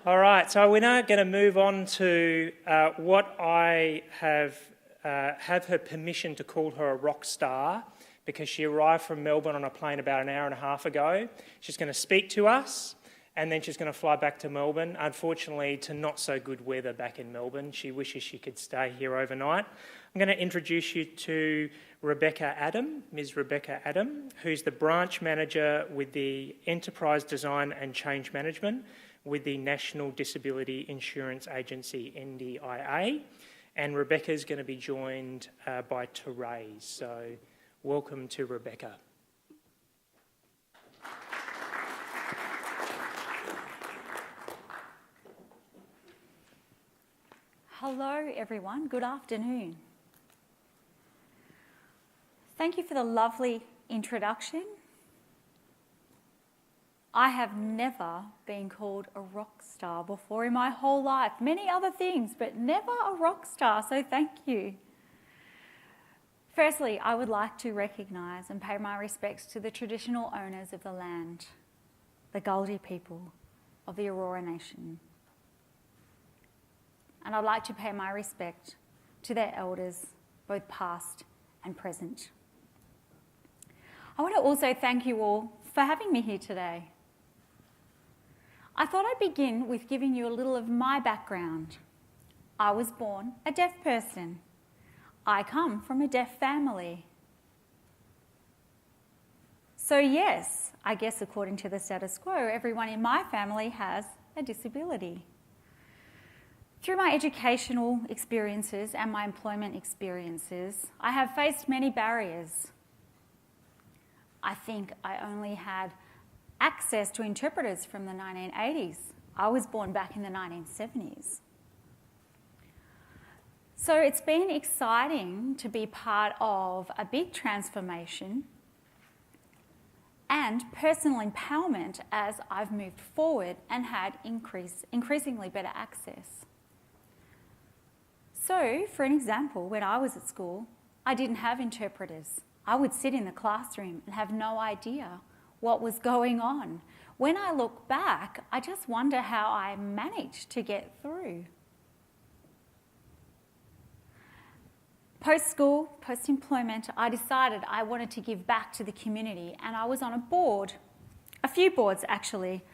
All right, so we're now going to move on to what I have her permission to call her a rock star, because she arrived from Melbourne on a plane about an hour and a half ago. She's going to speak to us, and then she's going to fly back to Melbourne, unfortunately to not so good weather back in Melbourne. She wishes she could stay here overnight. I'm going to introduce you to Rebecca Adam, Ms. Rebecca Adam, who's the branch manager with the Enterprise Design and Change Management with the National Disability Insurance Agency, NDIA. And Rebecca's going to be joined by Therese. So welcome to Rebecca. Hello everyone, good afternoon. Thank you for the lovely introduction. I have never been called a rock star before in my whole life. Many other things, but never a rock star, so thank you. Firstly, I would like to recognise and pay my respects to the traditional owners of the land, the Guldi people of the Aurora Nation. And I'd like to pay my respect to their elders, both past and present. I want to also thank you all for having me here today. I thought I'd begin with giving you a little of my background. I was born a deaf person. I come from a deaf family. So yes, I guess according to the status quo, everyone in my family has a disability. Through my educational experiences and my employment experiences, I have faced many barriers. I think I only had access to interpreters from the 1980s. I was born back in the 1970s. So it's been exciting to be part of a big transformation and personal empowerment as I've moved forward and had increasingly better access. So, for an example, when I was at school, I didn't have interpreters. I would sit in the classroom and have no idea what was going on. When I look back, I just wonder how I managed to get through. Post-school, post-employment, I decided I wanted to give back to the community, and I was on a board, a few boards actually.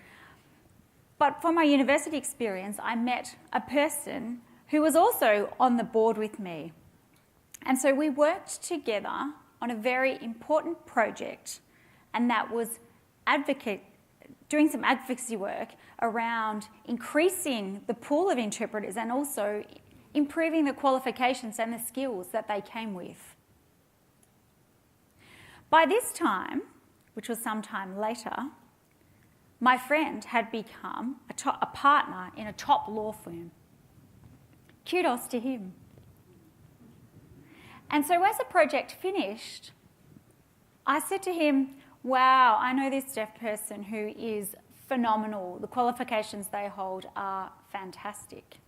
But for my university experience, I met a person who was also on the board with me. And so we worked together on a very important project, and that was doing some advocacy work around increasing the pool of interpreters and also improving the qualifications and the skills that they came with. By this time, which was some time later, my friend had become a partner in a top law firm. Kudos to him. And so as the project finished, I said to him, wow, I know this deaf person who is phenomenal. The qualifications they hold are fantastic.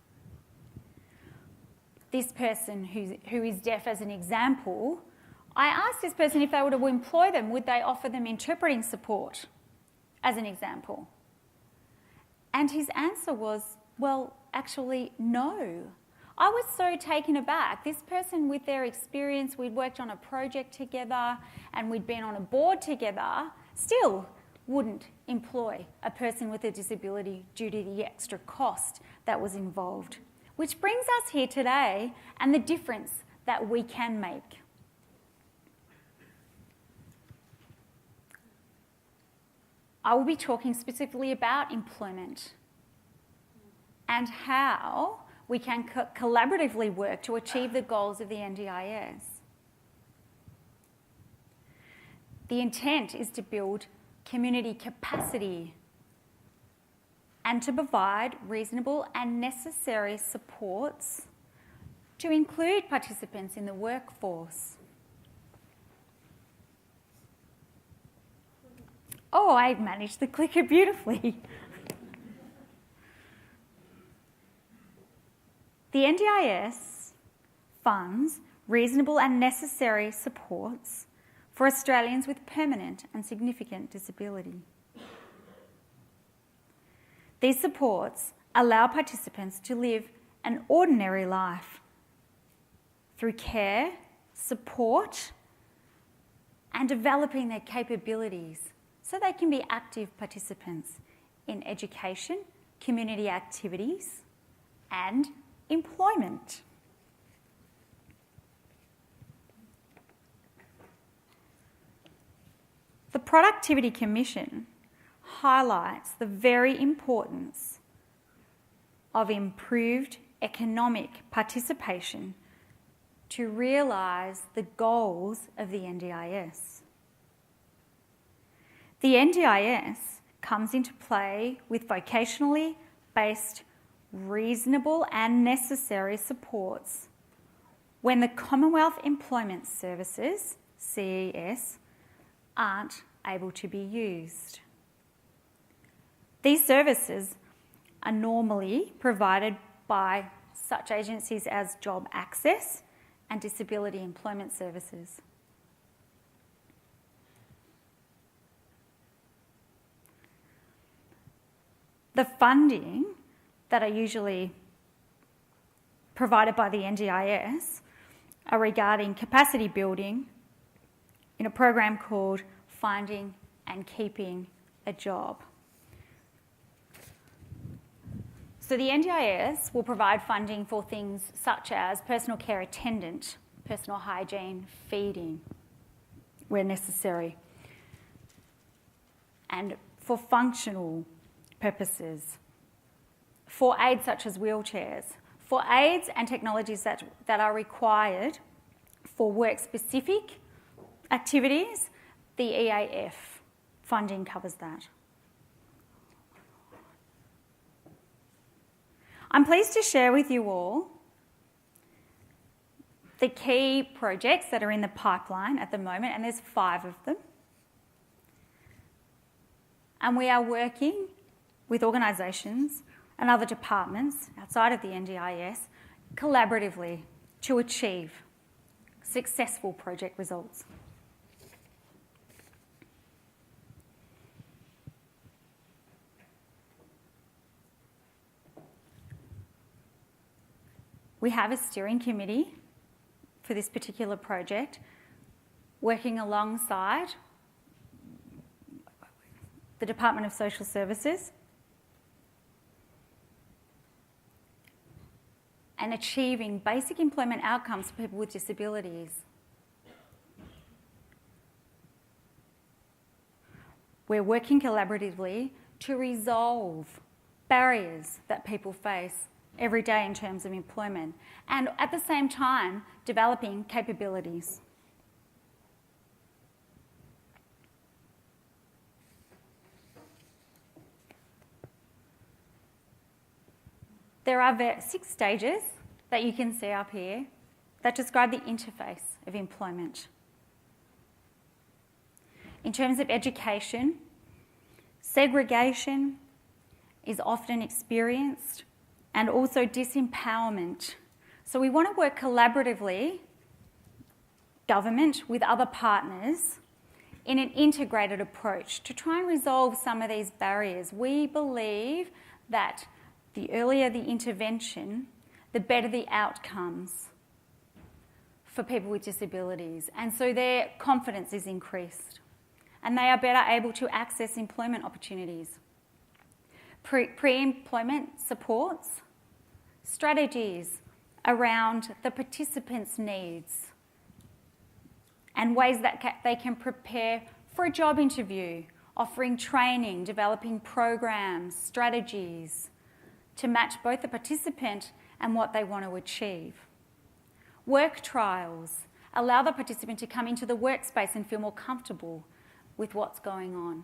This person who is deaf as an example, I asked this person if they were to employ them, would they offer them interpreting support as an example? And his answer was, well, actually, no. I was so taken aback. This person with their experience, we'd worked on a project together and we'd been on a board together, still wouldn't employ a person with a disability due to the extra cost that was involved. Which brings us here today and the difference that we can make. I will be talking specifically about employment and how we can collaboratively work to achieve the goals of the NDIS. The intent is to build community capacity and to provide reasonable and necessary supports to include participants in the workforce. Oh, I managed the clicker beautifully. The NDIS funds reasonable and necessary supports for Australians with permanent and significant disability. These supports allow participants to live an ordinary life through care, support, and developing their capabilities so they can be active participants in education, community activities, and employment. The Productivity Commission highlights the very importance of improved economic participation to realise the goals of the NDIS. The NDIS comes into play with vocationally based reasonable and necessary supports when the Commonwealth Employment Services, CES, aren't able to be used. These services are normally provided by such agencies as Job Access and Disability Employment Services. The funding that are usually provided by the NDIS are regarding capacity building in a program called Finding and Keeping a Job. So the NDIS will provide funding for things such as personal care attendant, personal hygiene, feeding, where necessary, and for functional purposes, for aids such as wheelchairs, for aids and technologies that are required for work-specific activities, the EAF funding covers that. I'm pleased to share with you all the key projects that are in the pipeline at the moment, and there's 5 of them. And we are working with organisations and other departments outside of the NDIS collaboratively to achieve successful project results. We have a steering committee for this particular project working alongside the Department of Social Services and achieving basic employment outcomes for people with disabilities. We're working collaboratively to resolve barriers that people face every day in terms of employment, and at the same time developing capabilities. There are 6 stages that you can see up here that describe the interface of employment. In terms of education, segregation is often experienced, and also disempowerment. So we want to work collaboratively, government with other partners, in an integrated approach to try and resolve some of these barriers. We believe that the earlier the intervention, the better the outcomes for people with disabilities. And so their confidence is increased and they are better able to access employment opportunities. Pre-employment supports, strategies around the participants' needs and ways that they can prepare for a job interview, offering training, developing programs, strategies to match both the participant and what they want to achieve. Work trials allow the participant to come into the workspace and feel more comfortable with what's going on.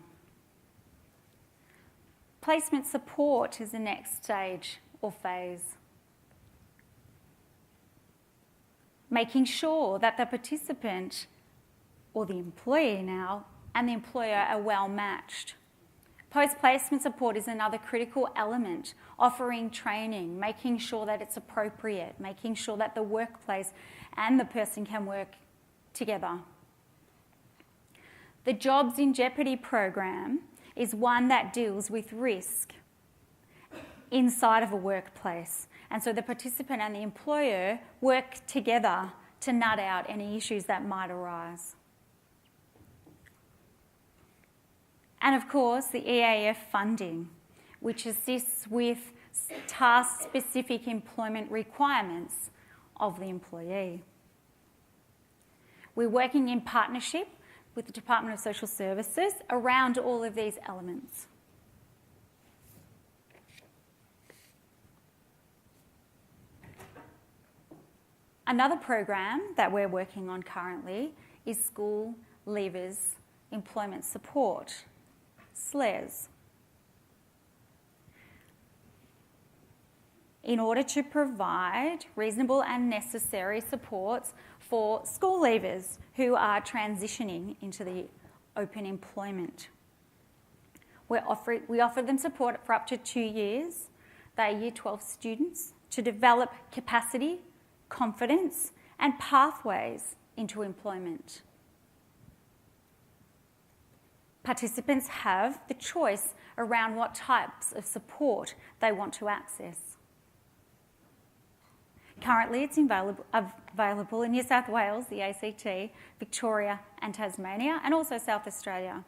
Placement support is the next stage or phase. Making sure that the participant or the employee now and the employer are well matched. Post-placement support is another critical element, offering training, making sure that it's appropriate, making sure that the workplace and the person can work together. The Jobs in Jeopardy program is one that deals with risk inside of a workplace. And so the participant and the employer work together to nut out any issues that might arise. And of course, the EAF funding, which assists with task-specific employment requirements of the employee. We're working in partnership with the Department of Social Services around all of these elements. Another program that we're working on currently is School Leavers Employment Support, SLES. In order to provide reasonable and necessary supports for school leavers who are transitioning into the open employment. We offer them support for up to 2 years. They are Year 12 students to develop capacity, confidence, and pathways into employment. Participants have the choice around what types of support they want to access. Currently, it's available in New South Wales, the ACT, Victoria and Tasmania, and also South Australia.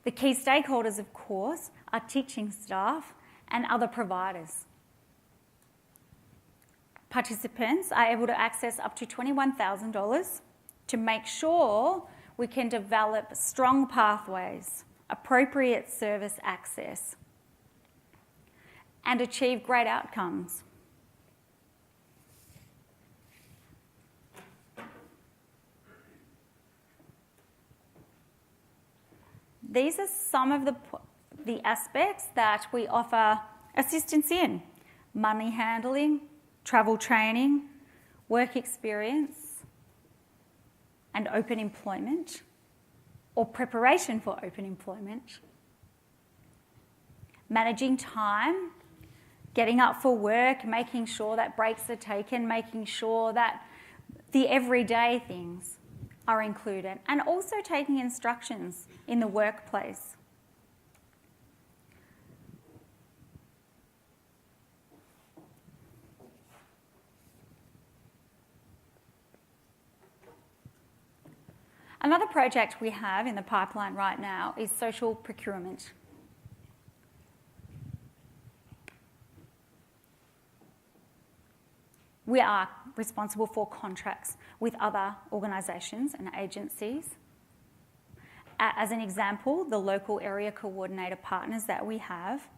The key stakeholders, of course, are teaching staff and other providers. Participants are able to access up to $21,000 to make sure we can develop strong pathways, appropriate service access, and achieve great outcomes. These are some of the aspects that we offer assistance in: money handling, travel training, work experience, and open employment, or preparation for open employment. Managing time, getting up for work, making sure that breaks are taken, making sure that the everyday things are included, and also taking instructions in the workplace. Another project we have in the pipeline right now is social procurement. We are responsible for contracts with other organisations and agencies. As an example, the local area coordinator partners that we have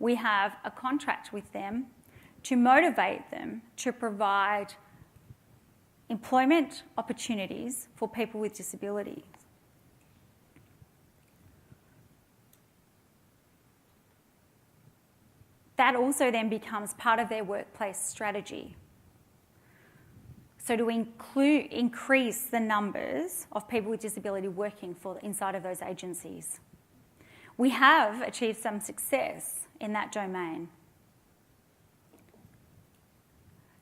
a contract with them to motivate them to provide employment opportunities for people with disabilities. That also then becomes part of their workplace strategy. So to increase the numbers of people with disability working inside of those agencies. We have achieved some success in that domain.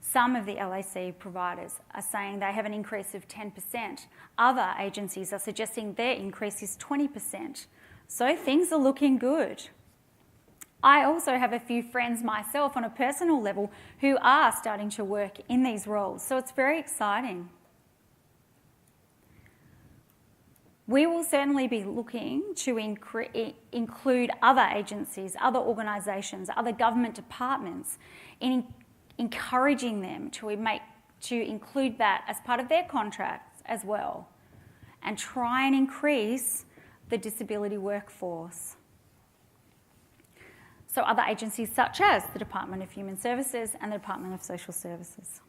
Some of the LAC providers are saying they have an increase of 10%. Other agencies are suggesting their increase is 20%. So things are looking good. I also have a few friends myself on a personal level who are starting to work in these roles, so it's very exciting. We will certainly be looking to include other agencies, other organisations, other government departments in encouraging them to include that as part of their contracts as well, and try and increase the disability workforce. So other agencies such as the Department of Human Services and the Department of Social Services.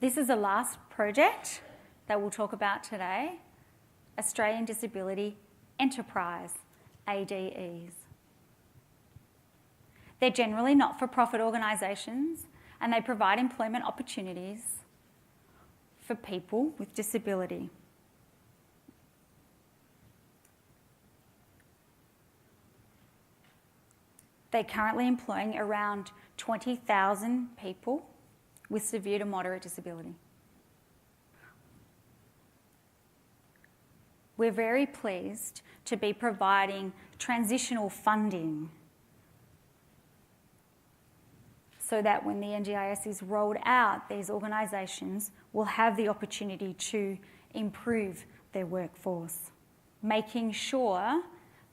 This is the last project that we'll talk about today, Australian Disability Enterprise, ADES. They're generally not-for-profit organisations and they provide employment opportunities for people with disability. They're currently employing around 20,000 people with severe to moderate disability. we're very pleased to be providing transitional funding so that when the NDIS is rolled out, these organisations will have the opportunity to improve their workforce, making sure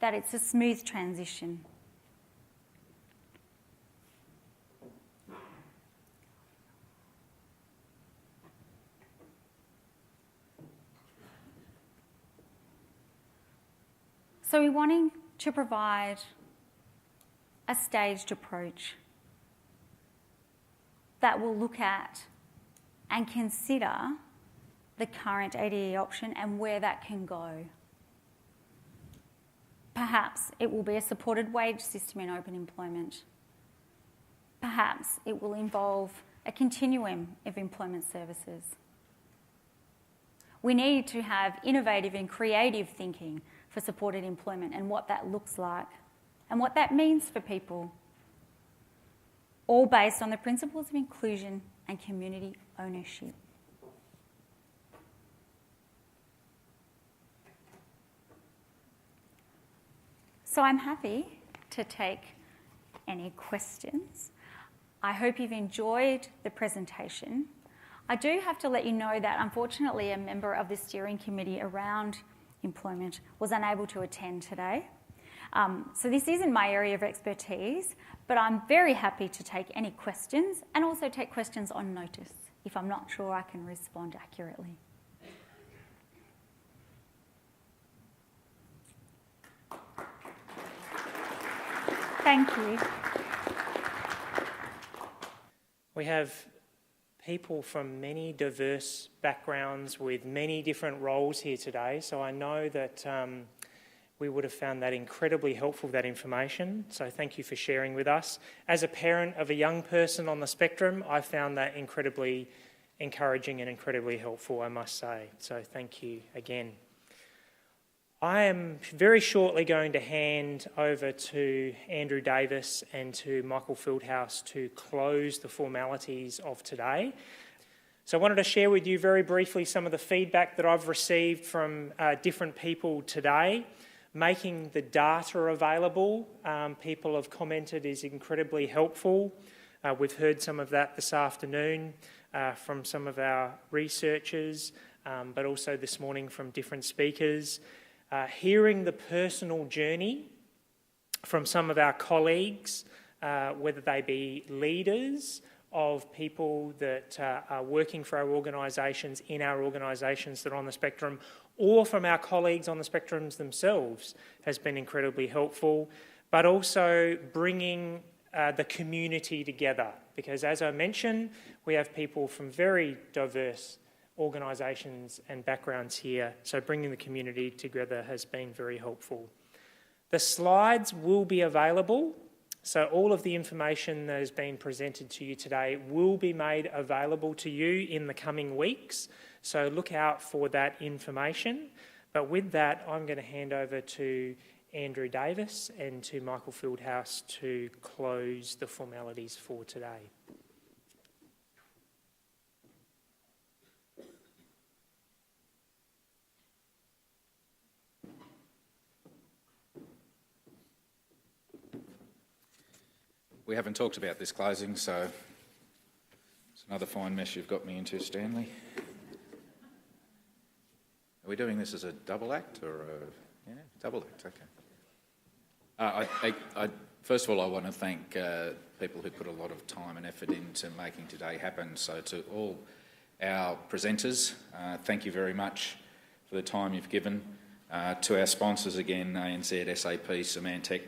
that it's a smooth transition. So we're wanting to provide a staged approach that will look at and consider the current ADE option and where that can go. Perhaps it will be a supported wage system in open employment. Perhaps it will involve a continuum of employment services. We need to have innovative and creative thinking for supported employment and what that looks like and what that means for people, all based on the principles of inclusion and community ownership. So I'm happy to take any questions. I hope you've enjoyed the presentation. I do have to let you know that unfortunately a member of the steering committee around employment was unable to attend today. So this isn't my area of expertise, but I'm very happy to take any questions and also take questions on notice if I'm not sure I can respond accurately. Thank you. We have people from many diverse backgrounds with many different roles here today, so I know that we would have found that incredibly helpful, that information, so thank you for sharing with us. As a parent of a young person on the spectrum, I found that incredibly encouraging and incredibly helpful, I must say, so thank you again. I am very shortly going to hand over to Andrew Davis and to Michael Fieldhouse to close the formalities of today. So I wanted to share with you very briefly some of the feedback that I've received from different people today. Making the data available, people have commented, is incredibly helpful. We've heard some of that this afternoon from some of our researchers, but also this morning from different speakers. Hearing the personal journey from some of our colleagues, whether they be leaders of people that are working for our organisations, in our organisations that are on the spectrum, or from our colleagues on the spectrums themselves, has been incredibly helpful. But also bringing the community together, because as I mentioned, we have people from very diverse organisations and backgrounds here, so bringing the community together has been very helpful. The slides will be available, so all of the information that has been presented to you today will be made available to you in the coming weeks, so look out for that information. But with that, I'm going to hand over to Andrew Davis and to Michael Fieldhouse to close the formalities for today. We haven't talked about this closing, so it's another fine mess you've got me into, Stanley. Are we doing this as a double act or a... Yeah, double act, okay. First of all, I want to thank people who put a lot of time and effort into making today happen. So to all our presenters, thank you very much for the time you've given. To our sponsors again, ANZ, SAP, Symantec,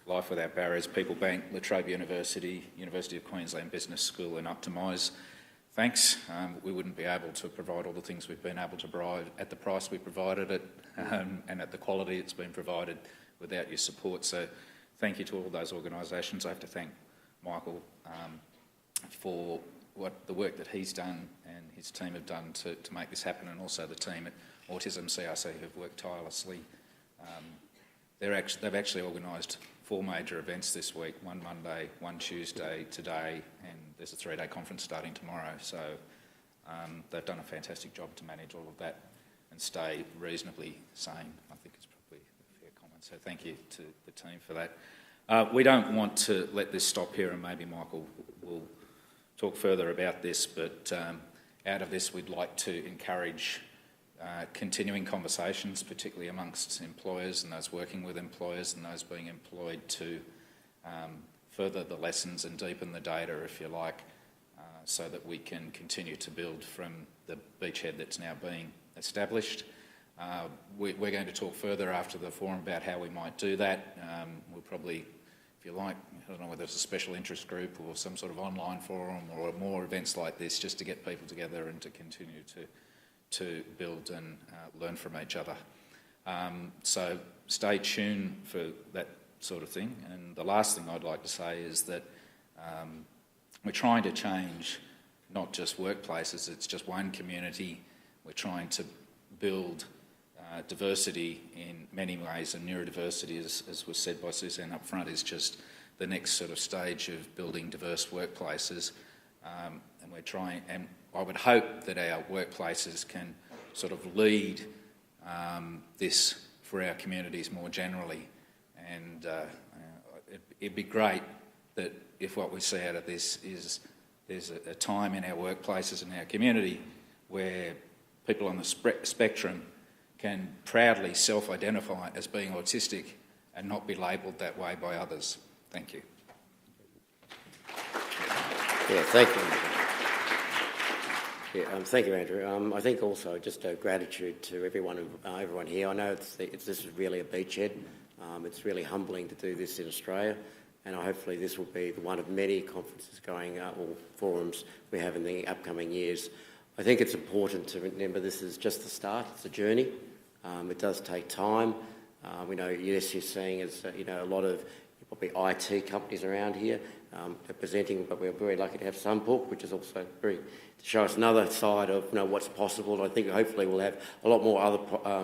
Life Without Barriers, People Bank, La Trobe University, University of Queensland Business School and Optimise. Thanks. We wouldn't be able to provide all the things we've been able to provide at the price we provided it and at the quality it's been provided without your support. So thank you to all those organisations. I have to thank Michael for the work that he's done and his team have done to make this happen, and also the team at Autism CRC who've worked tirelessly. They've actually organised 4 major events this week, one Monday, one Tuesday, today, and there's a 3-day conference starting tomorrow. So they've done a fantastic job to manage all of that. stay reasonably sane. I think it's probably a fair comment. So thank you to the team for that. We don't want to let this stop here, and maybe Michael will talk further about this, but out of this we'd like to encourage continuing conversations, particularly amongst employers and those working with employers and those being employed, to further the lessons and deepen the data, if you like, so that we can continue to build from the beachhead that's now being established. We're going to talk further after the forum about how we might do that. We'll probably, if you like, I don't know whether it's a special interest group or some sort of online forum or more events like this, just to get people together and to continue to build and learn from each other. So stay tuned for that sort of thing. And the last thing I'd like to say is that we're trying to change not just workplaces, it's just one community. We're trying to build diversity in many ways, and neurodiversity, as was said by Suzanne up front, is just the next sort of stage of building diverse workplaces. And we're trying, and I would hope that our workplaces can sort of lead this for our communities more generally. And it'd be great that if what we see out of this is there's a time in our workplaces and our community where people on the spectrum can proudly self-identify as being autistic and not be labelled that way by others. Thank you. Yeah, thank you. Yeah, thank you, Andrew. I think also just a gratitude to everyone here. I know this is really a beachhead. It's really humbling to do this in Australia, and hopefully this will be one of many conferences or forums we have in the upcoming years. I think it's important to remember this is just the start. It's a journey. It does take time. We know, yes, you're seeing a lot of probably IT companies around here presenting, but we're very lucky to have Sunpork, which is also to show us another side of what's possible. I think hopefully we'll have a lot more other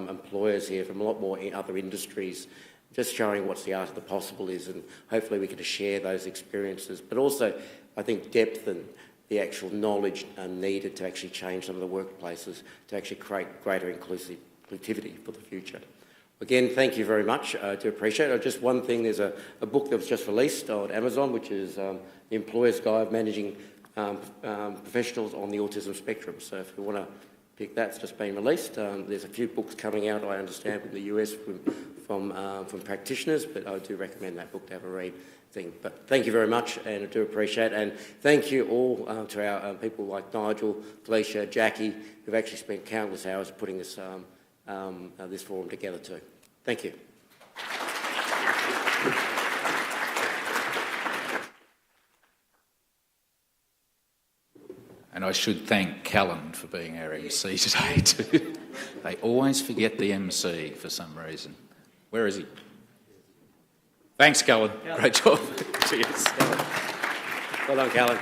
employers here from a lot more other industries, just showing what the art of the possible is, and hopefully we can share those experiences. But also, I think depth and the actual knowledge needed to actually change some of the workplaces to actually create greater inclusivity for the future. Again, thank you very much. I do appreciate it. Just one thing, there's a book that was just released on Amazon, which is The Employer's Guide of Managing Professionals on the Autism Spectrum. So if you want to pick that, it's just been released. There's a few books coming out, I understand, from the US from practitioners, but I do recommend that book to have a read. But thank you very much, and I do appreciate it. And thank you all to our people like Nigel, Felicia, Jackie, who've actually spent countless hours putting this this forum together too. Thank you. And I should thank Callan for being our MC today too. They always forget the MC for some reason. Where is he? Thanks, Callan. Great job. Cheers. Well done, Callan.